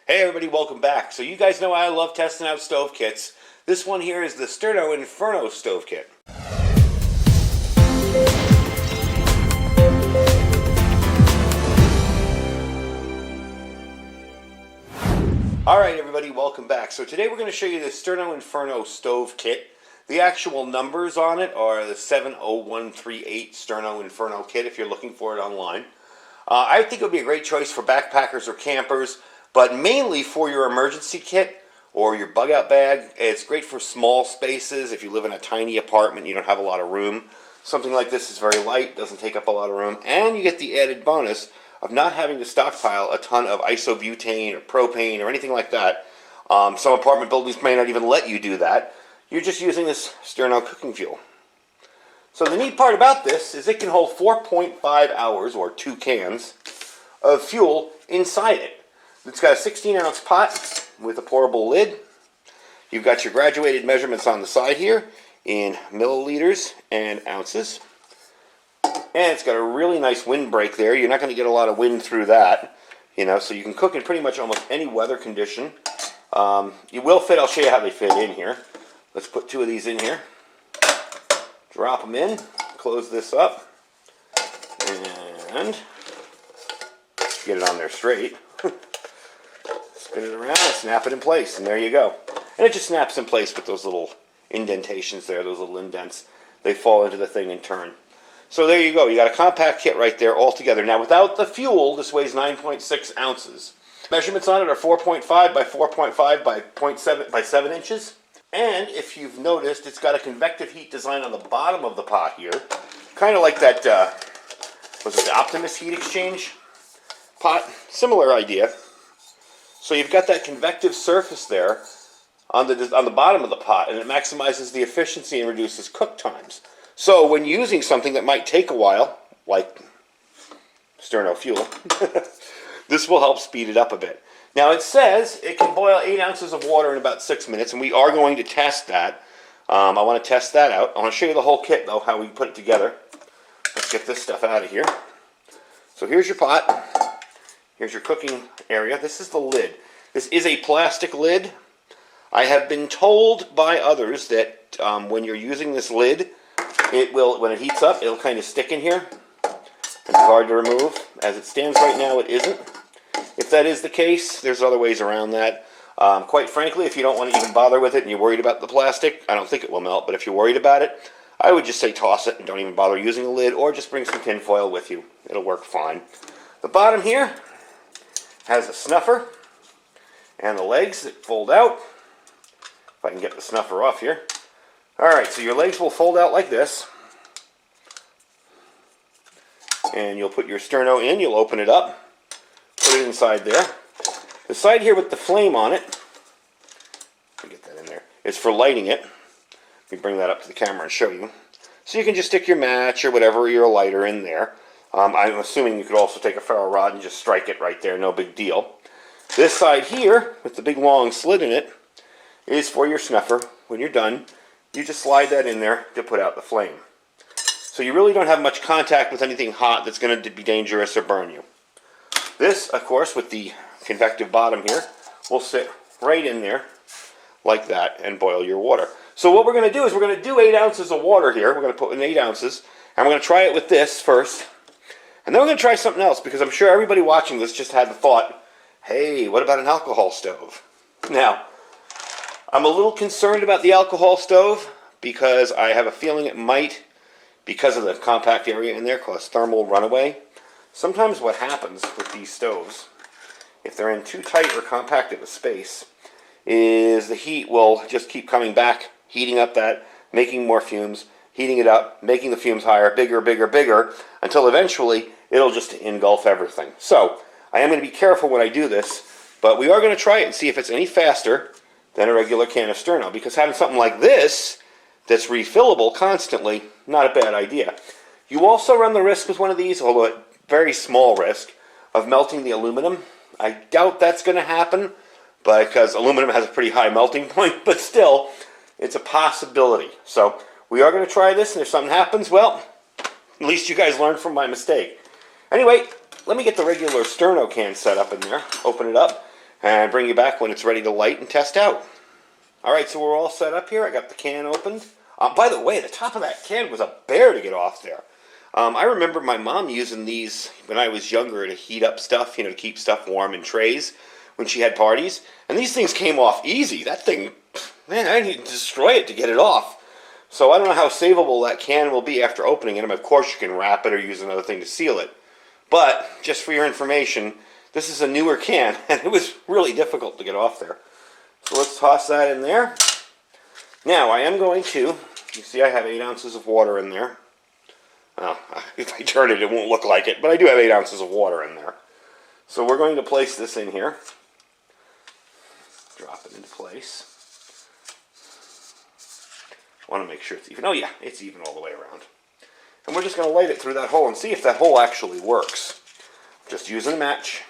Hey everybody, welcome back. So you guys know I love testing out stove kits. This one here is the Sterno Inferno stove kit. Alright everybody, welcome back. So today we're going to show you the Sterno Inferno stove kit. The actual numbers on it are the 70138 Sterno Inferno kit if you're looking for it online. I think it would be a great choice for backpackers or campers, but mainly for your emergency kit or your bug out bag. It's great for small spaces. If you live in a tiny apartment, you don't have a lot of room. Something like this is very light, doesn't take up a lot of room, and you get the added bonus of not having to stockpile a ton of isobutane or propane or anything like that. Some apartment buildings may not even let you do that. You're just using this Sterno cooking fuel. So the neat part about this is it can hold 4.5 hours, or 2 cans, of fuel inside it. It's got a 16-ounce pot with a pourable lid. You've got your graduated measurements on the side here in milliliters and ounces. And it's got a really nice windbreak there. You're not going to get a lot of wind through that, so you can cook in pretty much almost any weather condition. You will fit, I'll show you how they fit in here. Let's put 2 of these in here. Drop them in, close this up, and get it on there straight. Spin it around and snap it in place, and there you go. And it just snaps in place with those little indentations there, those little indents. They fall into the thing and turn. So there you go. You got a compact kit right there all together. Now without the fuel, this weighs 9.6 ounces. Measurements on it are 4.5 by 4.5 by 0.7 by 7 inches. And if you've noticed, it's got a convective heat design on the bottom of the pot here. Kind of like that, was it the Optimus heat exchange pot? Similar idea. So you've got that convective surface there on the bottom of the pot, and it maximizes the efficiency and reduces cook times. So when using something that might take a while, like Sterno fuel, this will help speed it up a bit. Now it says it can boil 8 ounces of water in about 6 minutes, and we are going to test that. I want to test that out. I want to show you the whole kit, though, how we put it together. Let's get this stuff out of here. So here's your pot. Here's your cooking area. This is the lid. This is a plastic lid. I have been told by others that when you're using this lid, it will, when it heats up, it'll kind of stick in here. It's hard to remove. As it stands right now, it isn't. If that is the case, there's other ways around that. Quite frankly, if you don't want to even bother with it and you're worried about the plastic, I don't think it will melt, but if you're worried about it, I would just say toss it and don't even bother using a lid, or just bring some tin foil with you. It'll work fine. The bottom here has a snuffer and the legs that fold out. If I can get the snuffer off here. Alright, so your legs will fold out like this. And you'll put your Sterno in, you'll open it up. Put it inside there. The side here with the flame on it, let me get that in there, is for lighting it. Let me bring that up to the camera and show you. So you can just stick your match or whatever, your lighter in there. I'm assuming you could also take a ferro rod and just strike it right there, no big deal. This side here, with the big long slit in it, is for your snuffer. When you're done, you just slide that in there to put out the flame. So you really don't have much contact with anything hot that's going to be dangerous or burn you. This, of course, with the convective bottom here, will sit right in there like that and boil your water. So what we're going to do is we're going to do 8 ounces of water here. We're going to put in 8 ounces, and we're going to try it with this first. And then we're going to try something else, because I'm sure everybody watching this just had the thought, hey, what about an alcohol stove? Now, I'm a little concerned about the alcohol stove, because I have a feeling it might, because of the compact area in there, cause thermal runaway. Sometimes what happens with these stoves, if they're in too tight or compact of a space, is the heat will just keep coming back, heating up that, making more fumes, heating it up, making the fumes higher, bigger, bigger, bigger, until eventually it'll just engulf everything. So, I am going to be careful when I do this, but we are going to try it and see if it's any faster than a regular can of Sterno, because having something like this that's refillable constantly, not a bad idea. You also run the risk with one of these, although a very small risk, of melting the aluminum. I doubt that's going to happen, because aluminum has a pretty high melting point, but still, it's a possibility. So we are going to try this, and if something happens, well, at least you guys learned from my mistake. Anyway, let me get the regular Sterno can set up in there, open it up, and bring you back when it's ready to light and test out. Alright, so we're all set up here. I got the can opened. By the way, the top of that can was a bear to get off there. I remember my mom using these when I was younger to heat up stuff, to keep stuff warm in trays when she had parties. And these things came off easy. That thing, man, I need to destroy it to get it off. So I don't know how savable that can will be after opening it. Of course, you can wrap it or use another thing to seal it. But, just for your information, this is a newer can, and it was really difficult to get off there. So let's toss that in there. Now, I am going to, you see I have 8 ounces of water in there. Well, if I turn it, it won't look like it, but I do have 8 ounces of water in there. So we're going to place this in here. Drop it into place. I want to make sure it's even. Oh yeah, it's even all the way around. And we're just going to light it through that hole and see if that hole actually works. Just using a match.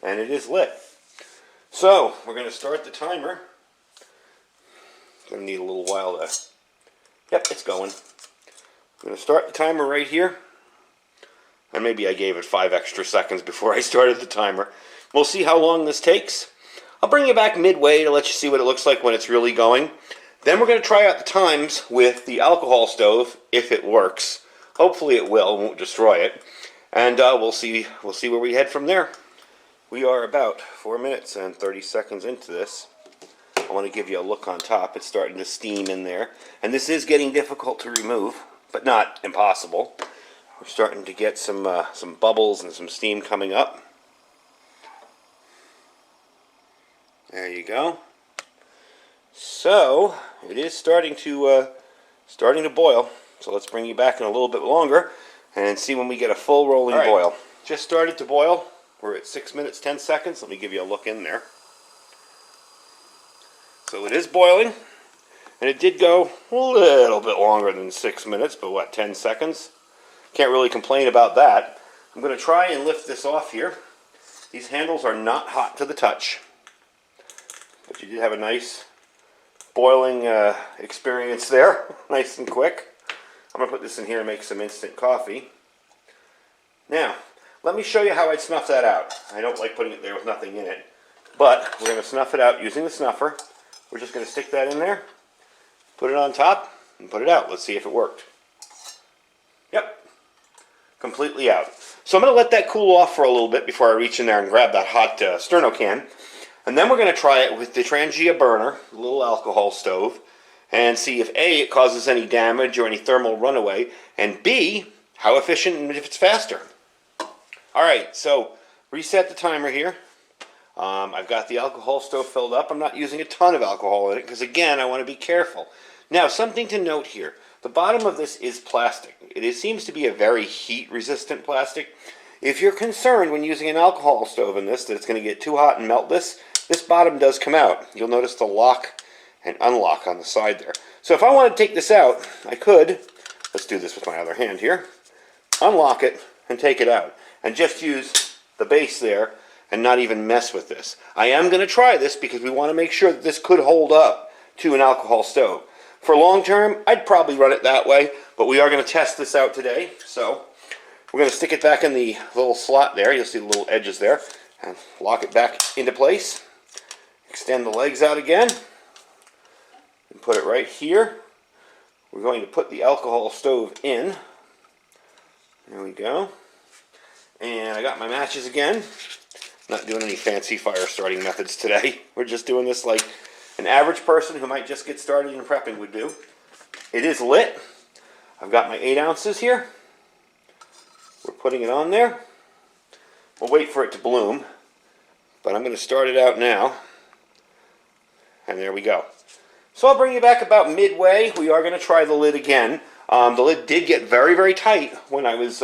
And it is lit. So, we're going to start the timer. Going to need a little while to... Yep, it's going. I'm going to start the timer right here. And maybe I gave it 5 extra seconds before I started the timer. We'll see how long this takes. I'll bring you back midway to let you see what it looks like when it's really going. Then we're going to try out the times with the alcohol stove, if it works. Hopefully it will, won't destroy it. And we'll see where we head from there. We are about 4 minutes and 30 seconds into this. I want to give you a look on top. It's starting to steam in there. And this is getting difficult to remove, but not impossible. We're starting to get some bubbles and some steam coming up. There you go. So, it is starting to boil. So let's bring you back in a little bit longer and see when we get a full rolling boil. Just started to boil. We're at 6 minutes, 10 seconds. Let me give you a look in there. So it is boiling, and it did go a little bit longer than 6 minutes, but what, 10 seconds? Can't really complain about that. I'm going to try and lift this off here. These handles are not hot to the touch, but you did have a nice boiling experience there, nice and quick. I'm going to put this in here and make some instant coffee. Now, let me show you how I'd snuff that out. I don't like putting it there with nothing in it, but we're going to snuff it out using the snuffer. We're just going to stick that in there, put it on top, and put it out. Let's see if it worked. Yep, completely out. So I'm going to let that cool off for a little bit before I reach in there and grab that hot Sterno can. And then we're going to try it with the Trangia burner, the little alcohol stove, and see if A, it causes any damage or any thermal runaway, and B, how efficient and if it's faster. Alright, so reset the timer here. I've got the alcohol stove filled up. I'm not using a ton of alcohol in it because, again, I want to be careful. Now, something to note here. The bottom of this is plastic. It seems to be a very heat-resistant plastic. If you're concerned when using an alcohol stove in this that it's going to get too hot and melt this bottom does come out. You'll notice the lock and unlock on the side there. So if I want to take this out, I could, let's do this with my other hand here, unlock it and take it out. And just use the base there and not even mess with this. I am going to try this because we want to make sure that this could hold up to an alcohol stove. For long term, I'd probably run it that way, but we are going to test this out today. So we're going to stick it back in the little slot there. You'll see the little edges there. And lock it back into place. Extend the legs out again. And put it right here. We're going to put the alcohol stove in. There we go. And I got my matches again. Not doing any fancy fire starting methods today. We're just doing this like an average person who might just get started in prepping would do. It is lit. I've got my 8 ounces here. We're putting it on there. We'll wait for it to bloom. But I'm going to start it out now. And there we go. So I'll bring you back about midway. We are going to try the lid again. The lid did get very, very tight when I was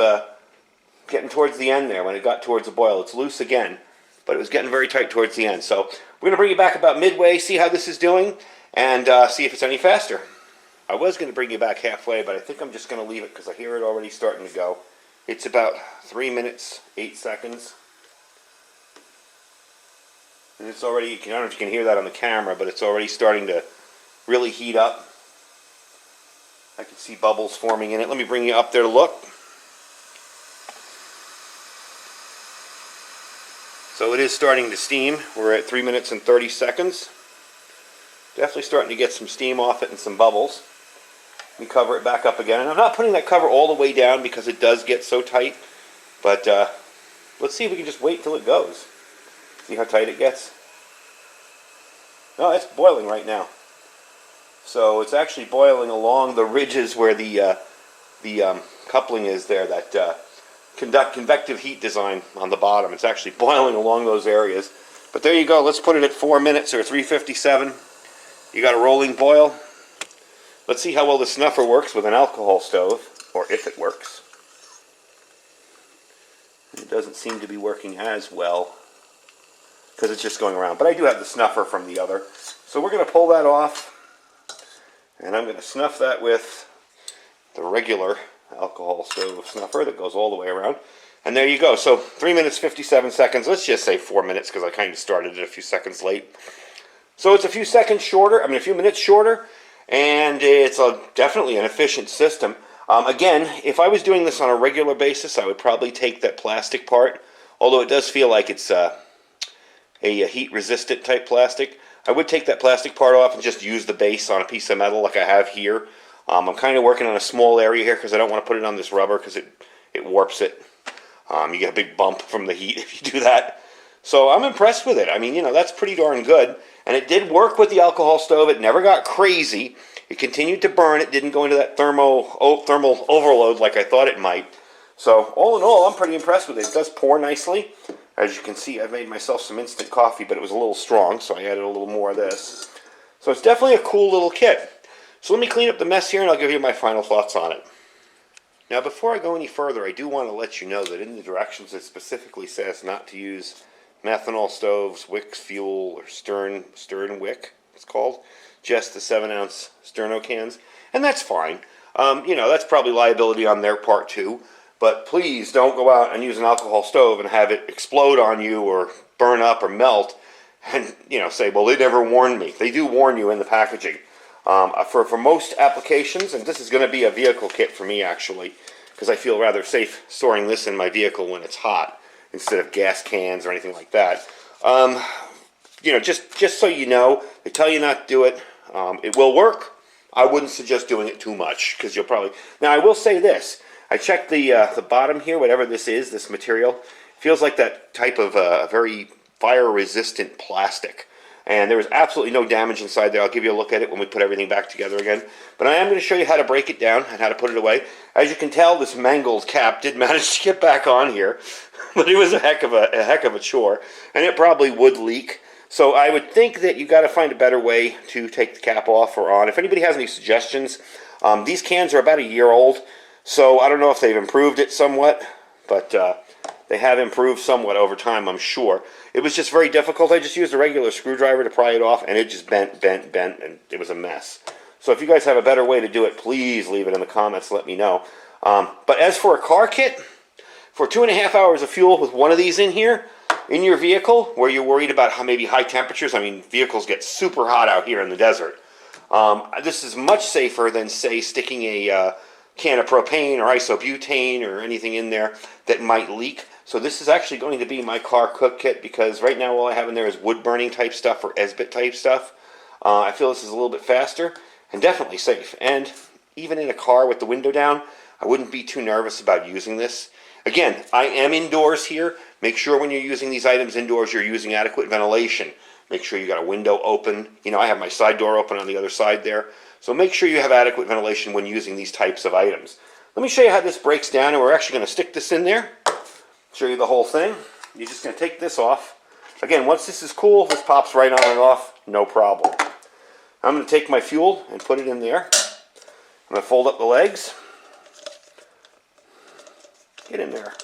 getting towards the end there, when it got towards the boil. It's loose again, but it was getting very tight towards the end. So we're going to bring you back about midway, see how this is doing, and see if it's any faster. I was going to bring you back halfway, but I think I'm just going to leave it because I hear it already starting to go. It's about 3 minutes, 8 seconds. And it's already, I don't know if you can hear that on the camera, but it's already starting to really heat up. I can see bubbles forming in it. Let me bring you up there to look. So it is starting to steam. We're at 3 minutes and 30 seconds. Definitely starting to get some steam off it and some bubbles. We cover it back up again. And I'm not putting that cover all the way down because it does get so tight. But let's see if we can just wait till it goes. See how tight it gets? No, it's boiling right now. So it's actually boiling along the ridges where the coupling is there, that convective heat design on the bottom. It's actually boiling along those areas. But there you go. Let's put it at 4 minutes or 357. You got a rolling boil. Let's see how well the snuffer works with an alcohol stove, or if it works. It doesn't seem to be working as well because it's just going around. But I do have the snuffer from the other. So we're going to pull that off, and I'm going to snuff that with the regular alcohol stove snuffer that goes all the way around. And there you go. So 3 minutes 57 seconds. Let's just say 4 minutes because I kind of started it a few seconds late. So it's a few seconds shorter, a few minutes shorter, and it's definitely an efficient system. Again, if I was doing this on a regular basis, I would probably take that plastic part, although it does feel like it's a heat-resistant type plastic. I would take that plastic part off and just use the base on a piece of metal like I have here. I'm kind of working on a small area here because I don't want to put it on this rubber because it warps it. You get a big bump from the heat if you do that. So I'm impressed with it. That's pretty darn good. And it did work with the alcohol stove. It never got crazy. It continued to burn. It didn't go into that thermal overload like I thought it might. So all in all, I'm pretty impressed with it. It does pour nicely. As you can see, I've made myself some instant coffee, but it was a little strong, so I added a little more of this. So it's definitely a cool little kit. So let me clean up the mess here, and I'll give you my final thoughts on it. Now, before I go any further, I do want to let you know that in the directions it specifically says not to use methanol stoves, Wix fuel, or Stern Wick, it's called. Just the 7-ounce sterno cans. And that's fine. That's probably liability on their part too. But please don't go out and use an alcohol stove and have it explode on you or burn up or melt and, say, well, they never warned me. They do warn you in the packaging. For most applications, and this is going to be a vehicle kit for me actually, because I feel rather safe storing this in my vehicle when it's hot, instead of gas cans or anything like that. Just so you know, they tell you not to do it. It will work. I wouldn't suggest doing it too much because you'll probably. Now I will say this: I checked the bottom here, whatever this is, this material feels like that type of very fire-resistant plastic. And there was absolutely no damage inside there. I'll give you a look at it when we put everything back together again. But I am going to show you how to break it down and how to put it away. As you can tell, this mangled cap did manage to get back on here. But it was a heck of a chore. And it probably would leak. So I would think that you got to find a better way to take the cap off or on. If anybody has any suggestions, these cans are about a year old. So I don't know if they've improved it somewhat. But they have improved somewhat over time, I'm sure. It was just very difficult. I just used a regular screwdriver to pry it off, and it just bent, and it was a mess. So if you guys have a better way to do it, please leave it in the comments, let me know. But as for a car kit, for 2.5 hours of fuel with one of these in here, in your vehicle, where you're worried about maybe high temperatures, vehicles get super hot out here in the desert. This is much safer than, say, sticking a can of propane or isobutane or anything in there that might leak. So this is actually going to be my car cook kit because right now all I have in there is wood burning type stuff or Esbit type stuff. I feel this is a little bit faster and definitely safe. And even in a car with the window down, I wouldn't be too nervous about using this. Again, I am indoors here. Make sure when you're using these items indoors, you're using adequate ventilation. Make sure you got a window open. I have my side door open on the other side there. So make sure you have adequate ventilation when using these types of items. Let me show you how this breaks down, and we're actually going to stick this in there. Show you the whole thing. You're just going to take this off. Again, once this is cool, this pops right on and off, no problem. I'm going to take my fuel and put it in there. I'm going to fold up the legs. Get in there.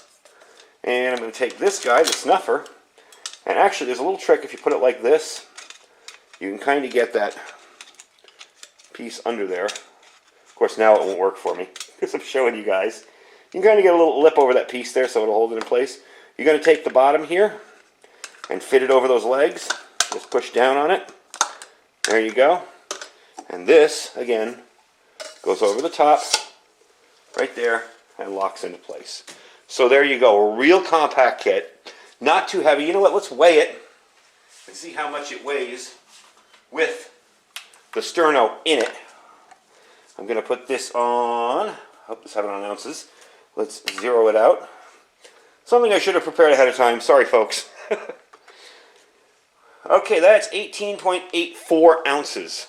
And I'm going to take this guy, the snuffer, and actually there's a little trick. If you put it like this, you can kind of get that piece under there. Of course, now it won't work for me because I'm showing you guys. You can kind of get a little lip over that piece there so it'll hold it in place. You're going to take the bottom here and fit it over those legs. Just push down on it. There you go. And this, again, goes over the top right there and locks into place. So there you go, a real compact kit. Not too heavy. You know what? Let's weigh it and see how much it weighs with the sterno in it. I'm going to put this on, I hope it's 7 ounces. Let's zero it out. Something I should have prepared ahead of time. Sorry, folks. Okay, that's 18.84 ounces.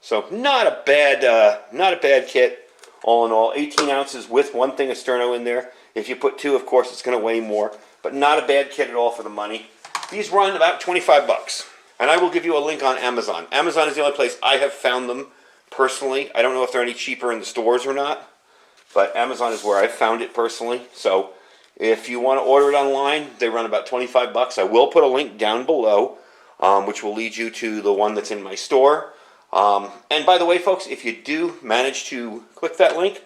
So not a bad kit. All in all, 18 ounces with one thing of sterno in there. If you put 2, of course, it's going to weigh more. But not a bad kit at all for the money. These run about 25 bucks. And I will give you a link on Amazon. Amazon is the only place I have found them personally. I don't know if they're any cheaper in the stores or not. But Amazon is where I found it personally. So if you want to order it online, they run about 25 bucks. I will put a link down below, which will lead you to the one that's in my store. And by the way, folks, if you do manage to click that link,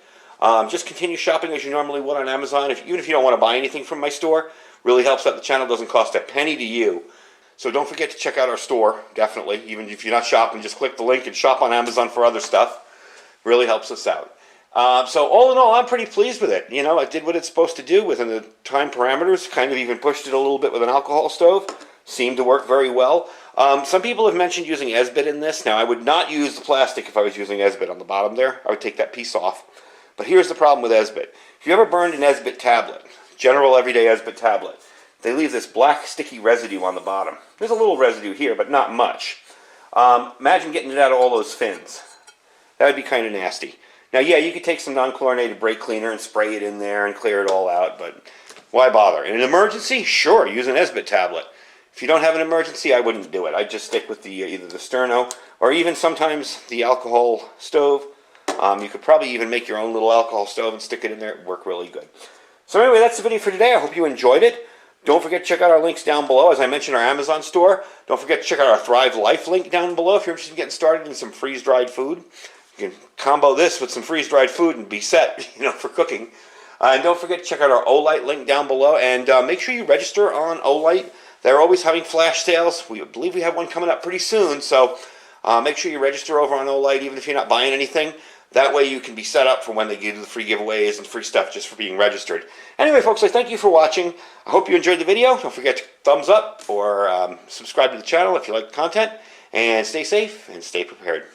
just continue shopping as you normally would on Amazon. Even if you don't want to buy anything from my store, really helps out the channel. Doesn't cost a penny to you. So don't forget to check out our store, definitely. Even if you're not shopping, just click the link and shop on Amazon for other stuff. Really helps us out. So all in all, I'm pretty pleased with it. You know, it did what it's supposed to do within the time parameters. Kind of even pushed it a little bit with an alcohol stove. Seemed to work very well. Some people have mentioned using Esbit in this. Now, I would not use the plastic if I was using Esbit on the bottom there. I would take that piece off. But here's the problem with Esbit. If you ever burned an Esbit tablet, general everyday Esbit tablet, they leave this black sticky residue on the bottom. There's a little residue here, but not much. Imagine getting it out of all those fins. That would be kind of nasty. Now, yeah, you could take some non-chlorinated brake cleaner and spray it in there and clear it all out, but why bother? In an emergency, sure, use an Esbit tablet. If you don't have an emergency, I wouldn't do it. I'd just stick with the either the sterno or even sometimes the alcohol stove. You could probably even make your own little alcohol stove and stick it in there. It would work really good. So anyway, that's the video for today. I hope you enjoyed it. Don't forget to check out our links down below. As I mentioned, our Amazon store. Don't forget to check out our Thrive Life link down below if you're interested in getting started in some freeze-dried food. You can combo this with some freeze-dried food and be set, you know, for cooking. And don't forget to check out our Olight link down below. And make sure you register on Olight. They're always having flash sales. We believe we have one coming up pretty soon. So make sure you register over on Olight, even if you're not buying anything. That way you can be set up for when they give you the free giveaways and free stuff just for being registered. Anyway, folks, I thank you for watching. I hope you enjoyed the video. Don't forget to thumbs up or subscribe to the channel if you like the content. And stay safe and stay prepared.